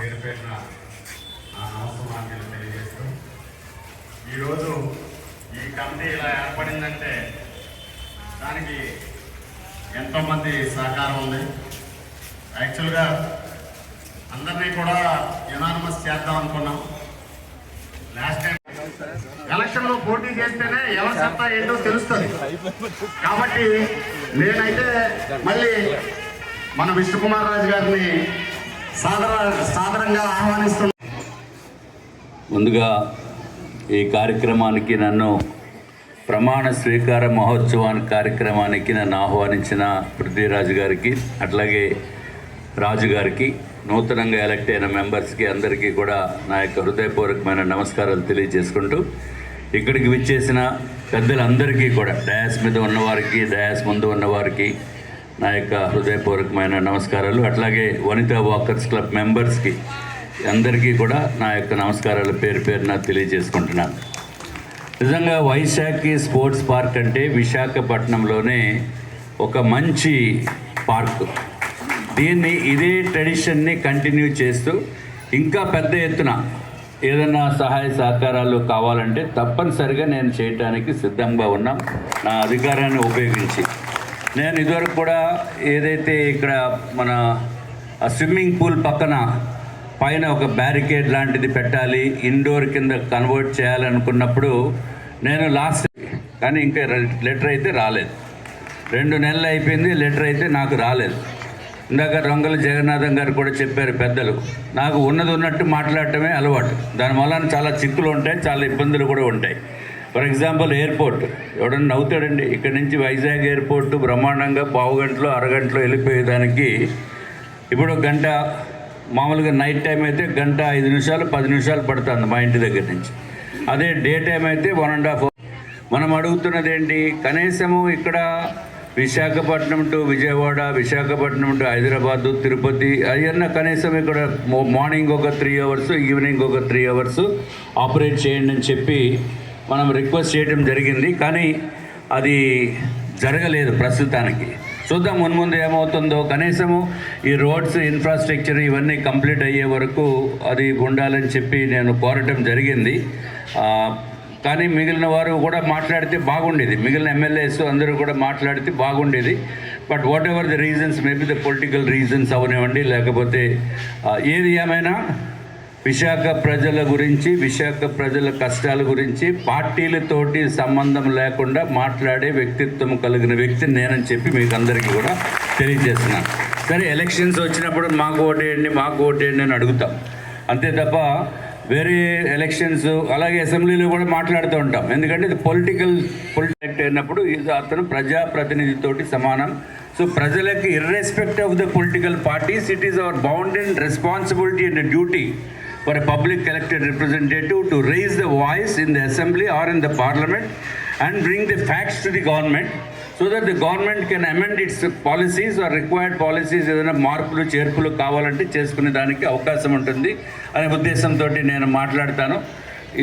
పేరు పేరున నమస్కారాలు తెలియజేస్తూ ఈరోజు ఈ కమిటీ ఇలా ఏర్పడిందంటే దానికి ఎంతోమంది సహకారం ఉంది. యాక్చువల్గా అందరినీ కూడా యునానిమస్ చేద్దాం అనుకున్నాం. లాస్ట్ టైం ఎలక్షన్లో పోటీ చేస్తేనే ఎవరి సత్తా ఏంటో తెలుస్తుంది. కాబట్టి నేనైతే మళ్ళీ మన విష్ణుకుమార్ రాజు గారిని సాదరంగా ఆహ్వానిస్తున్నాను. ముందుగా ఈ కార్యక్రమానికి నన్ను ప్రమాణ స్వీకార మహోత్సవానికి కార్యక్రమానికి నన్ను ఆహ్వానించిన పృథ్వీరాజు గారికి, అట్లాగే రాజు గారికి, నూతనంగా ఎలక్ట్ అయిన మెంబర్స్కి అందరికీ కూడా నా యొక్క హృదయపూర్వకమైన నమస్కారాలు తెలియజేసుకుంటూ, ఇక్కడికి విచ్చేసిన పెద్దలందరికీ కూడా, డయాస్ మీద ఉన్నవారికి, డయాస్ ముందు ఉన్నవారికి నా యొక్క హృదయపూర్వకమైన నమస్కారాలు. అట్లాగే వనితా వాకర్స్ క్లబ్ మెంబర్స్కి అందరికీ కూడా నా యొక్క నమస్కారాలు పేరు పేరున తెలియజేసుకుంటున్నాను. నిజంగా వైశాఖి స్పోర్ట్స్ పార్క్ అంటే విశాఖపట్నంలోనే ఒక మంచి పార్క్. దీన్ని ఇదే ట్రెడిషన్ని కంటిన్యూ చేస్తూ ఇంకా పెద్ద ఎత్తున ఏదైనా సహాయ సహకారాలు కావాలంటే తప్పనిసరిగా నేను చేయడానికి సిద్ధంగా ఉన్నాం, నా అధికారాన్ని ఉపయోగించి. నేను ఇదివరకు కూడా ఏదైతే ఇక్కడ మన స్విమ్మింగ్ పూల్ పక్కన పైన ఒక బ్యారికేడ్ లాంటిది పెట్టాలి, ఇండోర్ కింద కన్వర్ట్ చేయాలనుకున్నప్పుడు నేను కానీ ఇంకా లెటర్ అయితే రాలేదు. 2 నెలలు అయిపోయింది, లెటర్ అయితే నాకు రాలేదు. ఇందాక రొంగల జగన్నాథం గారు కూడా చెప్పారు పెద్దలు, నాకు ఉన్నది ఉన్నట్టు మాట్లాడటమే అలవాటు. దానివల్ల చాలా చిక్కులు ఉంటాయి, చాలా ఇబ్బందులు కూడా ఉంటాయి. ఫర్ ఎగ్జాంపుల్ ఎయిర్పోర్ట్, ఎవడన్నా నవ్వుతాడండి. ఇక్కడి నుంచి వైజాగ్ ఎయిర్పోర్ట్ బ్రహ్మాండంగా పావు గంటలో అరగంటలో వెళ్ళిపోయేదానికి ఇప్పుడు గంట, మామూలుగా నైట్ టైం అయితే గంట 5 నిమిషాలు 10 నిమిషాలు పడుతుంది మా ఇంటి దగ్గర నుంచి. అదే డే టైం అయితే 1.5 hours. మనం అడుగుతున్నది ఏంటి, కనీసము ఇక్కడ విశాఖపట్నం టు విజయవాడ, విశాఖపట్నం టు హైదరాబాదు, తిరుపతి అవన్నీ కనీసం ఇక్కడ మార్నింగ్ ఒక 3 hours, ఈవినింగ్ ఒక 3 hours ఆపరేట్ చేయండి అని చెప్పి మనం రిక్వెస్ట్ చేయడం జరిగింది. కానీ అది జరగలేదు ప్రస్తుతానికి. చూద్దాం మున్ముందు ఏమవుతుందో. కనీసము ఈ రోడ్స్ ఇన్ఫ్రాస్ట్రక్చర్ ఇవన్నీ కంప్లీట్ అయ్యే వరకు అది ఉండాలని చెప్పి నేను కోరటం జరిగింది. కానీ మిగిలిన వారు కూడా మాట్లాడితే బాగుండేది, మిగిలిన ఎమ్మెల్యేస్ అందరూ కూడా మాట్లాడితే బాగుండేది. But what ever the reasons, maybe the political reasons అవనివ్వండి, లేకపోతే ఏది ఏమైనా విశాఖ ప్రజల గురించి, విశాఖ ప్రజల కష్టాల గురించి పార్టీలతోటి సంబంధం లేకుండా మాట్లాడే వ్యక్తిత్వం కలిగిన వ్యక్తిని నేనని చెప్పి మీకు అందరికీ కూడా తెలియజేస్తున్నాను. సరే, ఎలక్షన్స్ వచ్చినప్పుడు మాకు ఓటేయండి, మాకు ఓటేయండి అని అడుగుతాం అంతే తప్ప వేరే ఎలక్షన్స్ అలాగే అసెంబ్లీలో కూడా మాట్లాడుతూ ఉంటాం. ఎందుకంటే ఇది పొలిటికల్ అయినప్పుడు అతను ప్రజాప్రతినిధితోటి సమానం. సో ప్రజలకి irrespective of the political parties, it is our bound and responsibility and duty for a public elected representative to raise the voice in the assembly or in the parliament and bring the facts to the government so that the government can amend its policies or required policies. ఏదైనా మార్పులు చేర్పులు కావాలంటే చేసుకునే దానికి అవకాశం ఉంటుంది అనే ఉద్దేశంతో నేను మాట్లాడతాను.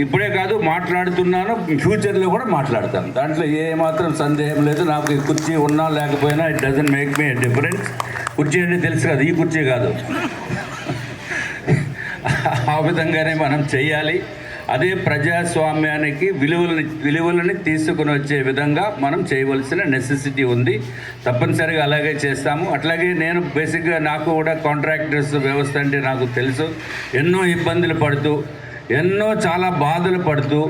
ఇప్పుడే కాదు, మాట్లాడుతున్నాను, ఫ్యూచర్లో కూడా మాట్లాడతాను. దాంట్లో ఏమాత్రం సందేహం లేదు. నాకు ఈ కుర్చీ ఉన్నా లేకపోయినా it doesn't make me difference. కుర్చీ అంటే తెలుసు కదా, ఈ కుర్చీ కాదు. ఆ విధంగానే మనం చేయాలి. అదే ప్రజాస్వామ్యానికి విలువలని తీసుకుని వచ్చే విధంగా మనం చేయవలసిన నెసెసిటీ ఉంది. తప్పనిసరిగా అలాగే చేస్తాము. అట్లాగే నేను బేసిక్గా నాకు కూడా కాంట్రాక్టర్స్ వ్యవస్థ అంటే నాకు తెలుసు. ఎన్నో ఇబ్బందులు పడుతూ, చాలా బాధలు పడుతూ,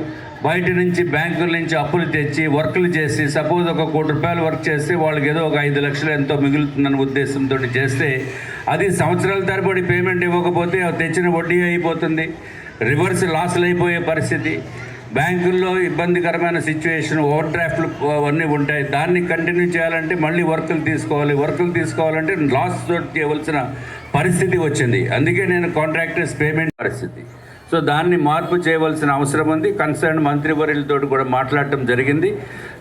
బయట నుంచి బ్యాంకుల నుంచి అప్పులు తెచ్చి వర్కులు చేసి, సపోజ్ ఒక ₹1 కోటి వర్క్ చేస్తే వాళ్ళకి ఏదో ఒక 5 లక్షలు ఎంతో మిగులుతుందన్న ఉద్దేశంతో చేస్తే అది సంవత్సరాల తరబడి పేమెంట్ ఇవ్వకపోతే తెచ్చిన వడ్డీ అయిపోతుంది, రివర్స్ లాస్లు అయిపోయే పరిస్థితి, బ్యాంకుల్లో ఇబ్బందికరమైన సిచ్యువేషన్, ఓవర్ డ్రాఫ్ట్లు అవన్నీ ఉంటాయి. దాన్ని కంటిన్యూ చేయాలంటే మళ్ళీ వర్కులు తీసుకోవాలంటే లాస్ తోటి చేయవలసిన పరిస్థితి వచ్చింది. అందుకే నేను కాంట్రాక్టర్స్ పేమెంట్ పరిస్థితి. సో దాన్ని మార్పు చేయవలసిన అవసరం ఉంది. కన్సర్న్ మంత్రివర్యులతో కూడా మాట్లాడటం జరిగింది.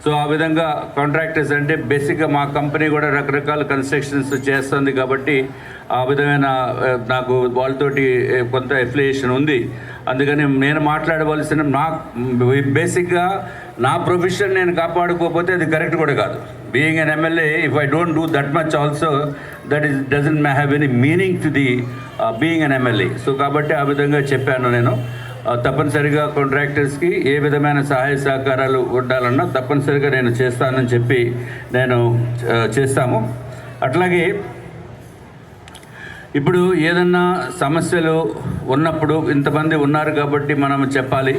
సో ఆ విధంగా కాంట్రాక్టర్స్ అంటే బేసిక్గా మా కంపెనీ కూడా రకరకాల కన్స్ట్రక్షన్స్ చేస్తుంది కాబట్టి ఆ విధమైన నాకు వాళ్ళతోటి కొంత ఎఫిలియేషన్ ఉంది. అందుకని నేను మాట్లాడవలసిన బేసిక్గా నా ప్రొఫెషన్ నేను కాపాడుకోకపోతే అది కరెక్ట్ కూడా కాదు. Being an MLA, if I don't do that much also, that is doesn't have any meaning to the being an MLA. So కాబట్టి ఆ విధంగా చెప్పాను నేను. తప్పనిసరిగా కాంట్రాక్టర్స్కి ఏ విధమైన సహాయ సహకారాలు ఉండాలన్నా తప్పనిసరిగా నేను చేస్తానని చెప్పి నేను చేస్తాము. అట్లాగే ఇప్పుడు ఏదన్నా సమస్యలు ఉన్నప్పుడు ఇంతమంది ఉన్నారు కాబట్టి మనం చెప్పాలి.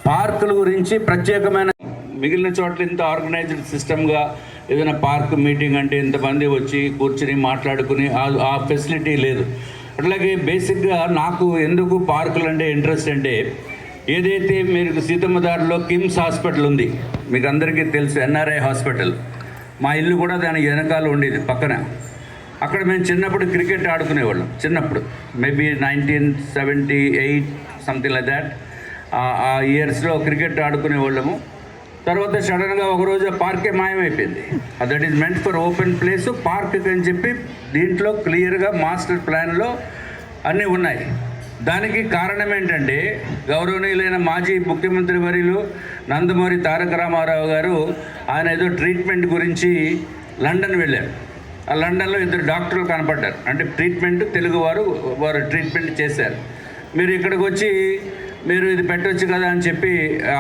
పార్కుల గురించి ప్రత్యేకమైన మిగిలిన చోట్ల ఇంత ఆర్గనైజ్డ్ సిస్టమ్గా ఏదైనా పార్క్ మీటింగ్ అంటే ఇంతమంది వచ్చి కూర్చుని మాట్లాడుకుని ఆ ఫెసిలిటీ లేదు. అట్లాగే బేసిక్గా నాకు ఎందుకు పార్కులు అంటే ఇంట్రెస్ట్ అంటే, ఏదైతే మీరు సీతమ్మదారిలో కిమ్స్ హాస్పిటల్ ఉంది, మీకు అందరికీ తెలుసు, ఎన్ఆర్ఐ హాస్పిటల్. మా ఇల్లు కూడా దాని వెనకాల ఉండేది పక్కన. అక్కడ మేము చిన్నప్పుడు క్రికెట్ ఆడుకునేవాళ్ళం. చిన్నప్పుడు మేబీ 1978 సంథింగ్ లైక్ దాట్, ఆ ఇయర్స్లో క్రికెట్ ఆడుకునేవాళ్ళము. తర్వాత సడన్గా ఒకరోజు పార్కే మాయమైపోయింది. That is meant for open place park అని చెప్పి దీంట్లో క్లియర్గా మాస్టర్ ప్లాన్లో అన్నీ ఉన్నాయి. దానికి కారణం ఏంటంటే, గౌరవనీయులైన మాజీ ముఖ్యమంత్రి వర్యులు నందమూరి తారక రామారావు గారు ఆయన ఏదో ట్రీట్మెంట్ గురించి లండన్ వెళ్ళారు. ఆ లండన్లో 2 డాక్టర్లు కనపడ్డారు. అంటే ట్రీట్మెంట్ వారు ట్రీట్మెంట్ చేశారు. మీరు ఇక్కడికి వచ్చి మీరు ఇది పెట్టొచ్చు కదా అని చెప్పి,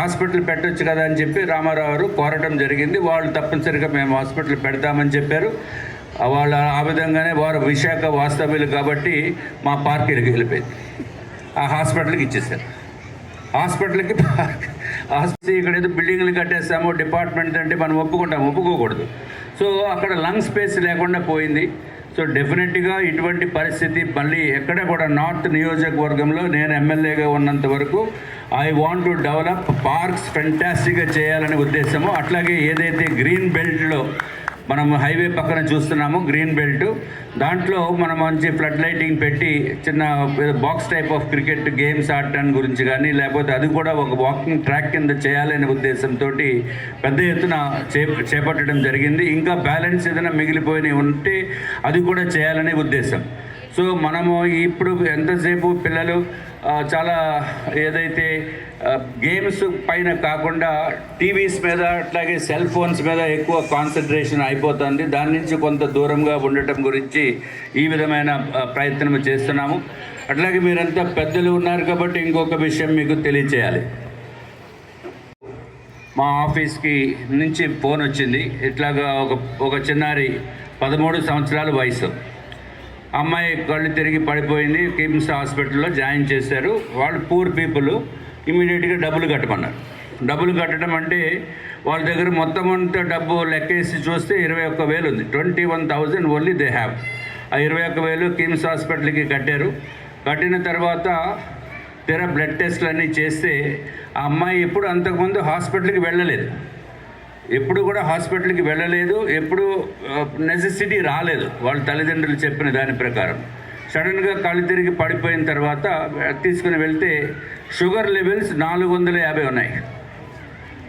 హాస్పిటల్ పెట్టొచ్చు కదా అని చెప్పి రామారావు గారు కోరటం జరిగింది. వాళ్ళు తప్పనిసరిగా మేము హాస్పిటల్ పెడతామని చెప్పారు. వాళ్ళు ఆ విధంగానే వారు విశాఖ వాస్తవ్యులు కాబట్టి మా పార్టీకి వెళ్ళిపోయింది. ఆ హాస్పిటల్కి ఇచ్చేసారు. హాస్పిటల్కి ఇక్కడ ఏదో బిల్డింగ్లు కట్టేస్తాము డిపార్ట్మెంట్ అంటే మనం ఒప్పుకోకూడదు. సో అక్కడ లంగ్ స్పేస్ లేకుండా పోయింది. సో డెఫినెట్గా ఇటువంటి పరిస్థితి మళ్ళీ ఎక్కడ కూడా నార్త్ నియోజకవర్గంలో నేను ఎమ్మెల్యేగా ఉన్నంత వరకు I want to develop parks ఫెంటాస్టిక్గా చేయాలనే ఉద్దేశము. అట్లాగే ఏదైతే గ్రీన్ బెల్ట్లో మనం హైవే పక్కన చూస్తున్నాము గ్రీన్ బెల్ట్, దాంట్లో మనం మంచి ఫ్లడ్ లైటింగ్ పెట్టి చిన్న box type of cricket games ఆడటానికి గురించి కానీ, లేకపోతే అది కూడా ఒక వాకింగ్ ట్రాక్ కింద చేయాలనే ఉద్దేశంతో పెద్ద ఎత్తున చేపట్టడం జరిగింది. ఇంకా బ్యాలెన్స్ ఏదైనా మిగిలిపోయినవి ఉంటే అది కూడా చేయాలనే ఉద్దేశం. సో మనము ఇప్పుడు ఎంతసేపు పిల్లలు చాలా ఏదైతే గేమ్స్ పైన కాకుండా టీవీస్ మీద అట్లాగే సెల్ ఫోన్స్ మీద ఎక్కువ కాన్సన్ట్రేషన్ అయిపోతుంది. దాని నుంచి కొంత దూరంగా ఉండటం గురించి ఈ విధమైన ప్రయత్నం చేస్తున్నాము. అట్లాగే మీరంతా పెద్దలు ఉన్నారు కాబట్టి ఇంకొక విషయం మీకు తెలియచేయాలి. మా ఆఫీస్కి నుంచి ఫోన్ వచ్చింది. ఇట్లాగా ఒక చిన్నారి 13 సంవత్సరాల వయసు అమ్మాయి కళ్ళు తిరిగి పడిపోయింది. కిమ్స్ హాస్పిటల్లో జాయిన్ చేశారు. వాళ్ళు పూర్ పీపుల్, ఇమీడియట్గా డబ్బులు కట్టమన్నారు. డబ్బులు కట్టడం అంటే వాళ్ళ దగ్గర మొత్తం అంతా డబ్బు లెక్కేసి చూస్తే 21,000 ఉంది. 21,000 ఓన్లీ దే హ్యావ్. ఆ 21,000 కిమ్స్ హాస్పిటల్కి కట్టారు. కట్టిన తర్వాత బ్లడ్ టెస్ట్లు అన్నీ చేస్తే ఆ అమ్మాయి ఎప్పుడు అంతకుముందు హాస్పిటల్కి వెళ్ళలేదు, ఎప్పుడు కూడా హాస్పిటల్కి వెళ్ళలేదు, ఎప్పుడు నెసెసిటీ రాలేదు వాళ్ళ తల్లిదండ్రులు చెప్పిన దాని ప్రకారం. సడన్గా కళ్ళు తిరిగి పడిపోయిన తర్వాత తీసుకుని వెళ్తే షుగర్ లెవెల్స్ 450 ఉన్నాయి,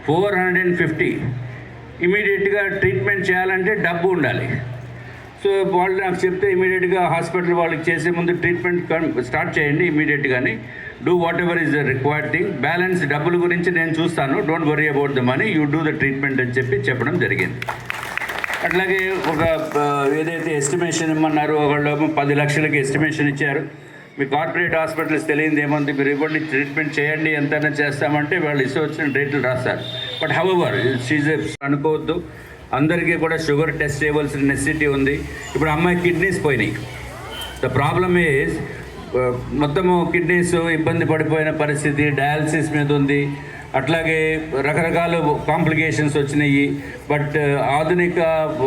450. ఇమీడియట్గా ట్రీట్మెంట్ చేయాలంటే డబ్బు ఉండాలి. సో వాళ్ళు నాకు చెప్తే ఇమీడియట్గా హాస్పిటల్ వాళ్ళకి చేసే ముందు ట్రీట్మెంట్ స్టార్ట్ చేయండి ఇమీడియట్గాని, do whatever is the required thing, balance డబ్బుల గురించి నేను చూస్తాను, don't worry about the money, you do the treatment అని చెప్పడం జరిగింది. అట్లాగే ఒక ఏదైతే ఎస్టిమేషన్ ఇమ్మన్నారో ఒకళ్ళు 10 లక్షలకి ఎస్టిమేషన్ ఇచ్చారు. మీ కార్పొరేట్ హాస్పిటల్స్ తెలియదు ఏముంది, మీరు ఇవ్వండి ట్రీట్మెంట్ చేయండి ఎంతైనా చేస్తామంటే వాళ్ళు ఇష్టం వచ్చిన రేట్లు రాస్తారు. బట్ హౌఎవర్ అనుకోవద్దు, అందరికీ కూడా షుగర్ టెస్ట్ చేయవలసిన నెసెసిటీ ఉంది. ఇప్పుడు అమ్మాయి కిడ్నీస్ పోయినాయి. ద ప్రాబ్లమ్ ఈజ్ మొత్తము కిడ్నీస్ ఇబ్బంది పడిపోయిన పరిస్థితి, డయాలసిస్ మీద ఉంది. అట్లాగే రకరకాల కాంప్లికేషన్స్ వచ్చినాయి. బట్ ఆధునిక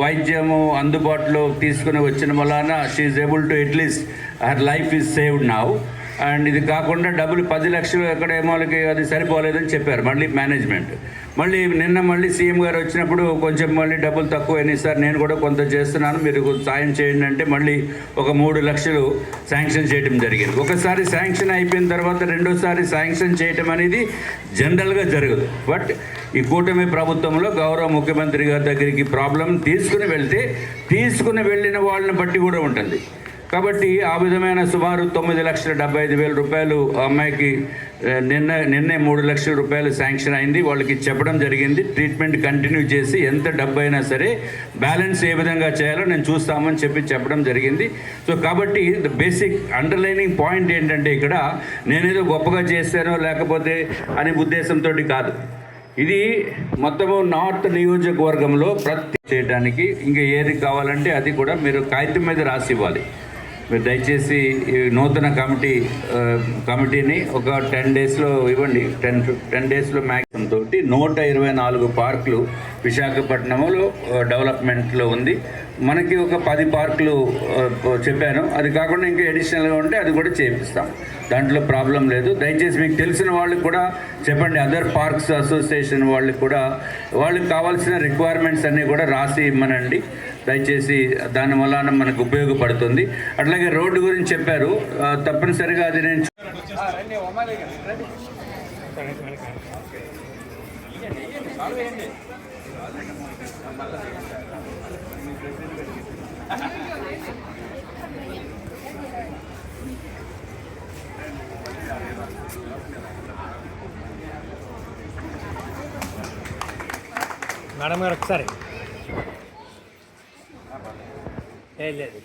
వైద్యము అందుబాటులో తీసుకుని వచ్చిన వలన she is able to at least her life is saved now. And ఇది కాకుండా డబ్బులు 10 లక్షలు ఎక్కడేమోలకి అది సరిపోలేదని చెప్పారు మళ్ళీ మేనేజ్మెంట్. నిన్న సీఎం గారు వచ్చినప్పుడు కొంచెం మళ్ళీ డబ్బులు తక్కువైనాయి సార్, నేను కూడా కొంత చేస్తున్నాను, మీరు సాయం చేయండి అంటే మళ్ళీ ఒక 3 లక్షలు శాంక్షన్ చేయడం జరిగింది. ఒకసారి శాంక్షన్ అయిపోయిన తర్వాత రెండోసారి శాంక్షన్ చేయటం అనేది జనరల్గా జరగదు. బట్ ఈ కూటమి ప్రభుత్వంలో గౌరవ ముఖ్యమంత్రి గారి దగ్గరికి ప్రాబ్లం తీసుకుని వెళ్ళిన వాళ్ళని బట్టి కూడా ఉంటుంది. కాబట్టి ఆ విధమైన సుమారు 9,75,000 రూపాయలు ఆ అమ్మాయికి నిన్నే 3 లక్షల రూపాయలు శాంక్షన్ అయింది. వాళ్ళకి చెప్పడం జరిగింది, ట్రీట్మెంట్ కంటిన్యూ చేసి ఎంత డబ్బు అయినా సరే బ్యాలెన్స్ ఏ విధంగా చేయాలో నేను చూస్తామని చెప్పడం జరిగింది. సో కాబట్టి ద బేసిక్ అండర్లైనింగ్ పాయింట్ ఏంటంటే ఇక్కడ నేనేదో గొప్పగా చేశానో లేకపోతే అనే ఉద్దేశంతో కాదు. ఇది మొత్తము నార్త్ నియోజకవర్గంలో ప్రతి చేయడానికి ఇంకా ఏది కావాలంటే అది కూడా మీరు కాగితం మీద రాసి ఇవ్వాలి. మీరు దయచేసి ఈ నూతన కమిటీని ఒక 10 డేస్లో ఇవ్వండి. 10 డేస్లో మ్యాక్సిమం తోటి 124 పార్కులు విశాఖపట్నంలో డెవలప్మెంట్లో ఉంది. మనకి ఒక 10 పార్కులు చెప్పాను. అది కాకుండా ఇంకా అడిషనల్గా ఉంటే అది కూడా చేపిస్తాం, దాంట్లో ప్రాబ్లం లేదు. దయచేసి మీకు తెలిసిన వాళ్ళకి కూడా చెప్పండి, అదర్ పార్క్స్ అసోసియేషన్ వాళ్ళకి కూడా వాళ్ళకి కావాల్సిన రిక్వైర్మెంట్స్ అన్నీ కూడా రాసి ఇమ్మనండి దయచేసి. దానివల్ల మనకు ఉపయోగపడుతుంది. అట్లాగే రోడ్డు గురించి చెప్పారు, తప్పనిసరిగా అది నేను మేడం గారు ఒకసారి లేదు